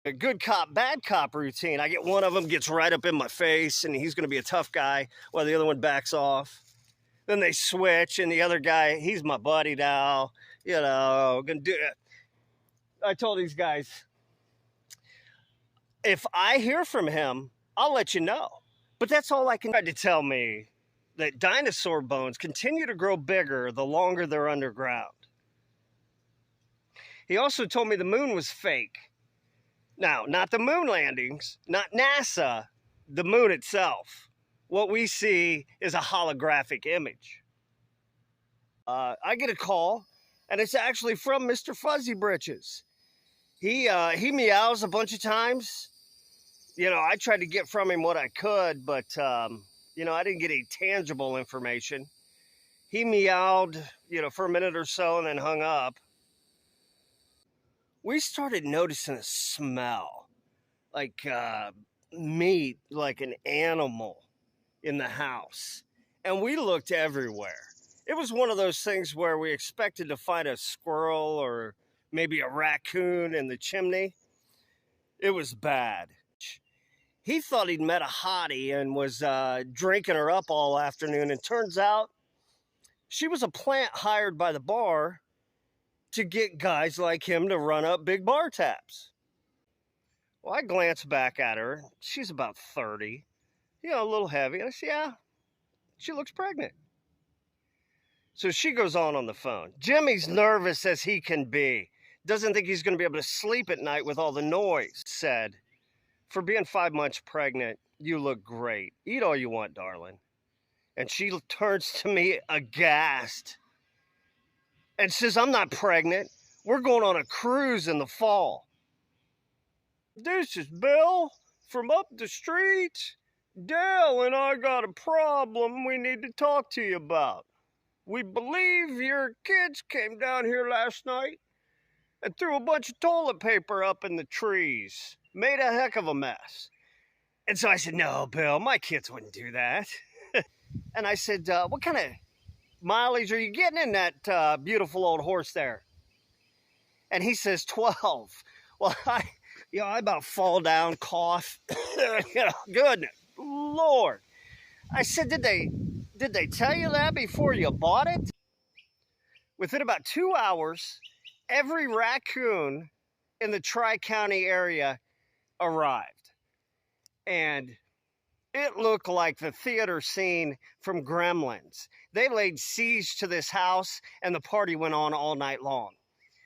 a good cop, bad cop routine. I get one of them gets right up in my face and he's going to be a tough guy while the other one backs off. Then they switch and the other guy, he's my buddy now. Gonna do it. I told these guys, if I hear from him, I'll let you know. But that's all I can try to tell me that dinosaur bones continue to grow bigger the longer they're underground. He also told me the moon was fake. Now, not the moon landings, not NASA, the moon itself. What we see is a holographic image. I get a call, and it's actually from Mr. Fuzzy Britches. He meows a bunch of times. I tried to get from him what I could, but, I didn't get any tangible information. He meowed, for a minute or so and then hung up. We started noticing a smell, like meat, like an animal in the house. And we looked everywhere. It was one of those things where we expected to find a squirrel or maybe a raccoon in the chimney. It was bad. He thought he'd met a hottie and was drinking her up all afternoon. And turns out she was a plant hired by the bar to get guys like him to run up big bar tabs. Well, I glanced back at her. She's about 30, a little heavy. And I said, yeah, she looks pregnant. So she goes on the phone. Jimmy's nervous as he can be. Doesn't think he's going to be able to sleep at night with all the noise. Said, for being 5 months pregnant, you look great. Eat all you want, darling. And she turns to me aghast and says, I'm not pregnant. We're going on a cruise in the fall. This is Bill from up the street. Dale and I got a problem we need to talk to you about. We believe your kids came down here last night and threw a bunch of toilet paper up in the trees. Made a heck of a mess. And so I said, no, Bill, my kids wouldn't do that. And I said, what kind of mileage are you getting in that beautiful old horse there? And he says 12. Well, I about fall down, cough. Goodness, Lord. I said, did they tell you that before you bought it? Within about 2 hours, every raccoon in the Tri-County area arrived. And it looked like the theater scene from Gremlins. They laid siege to this house, and the party went on all night long.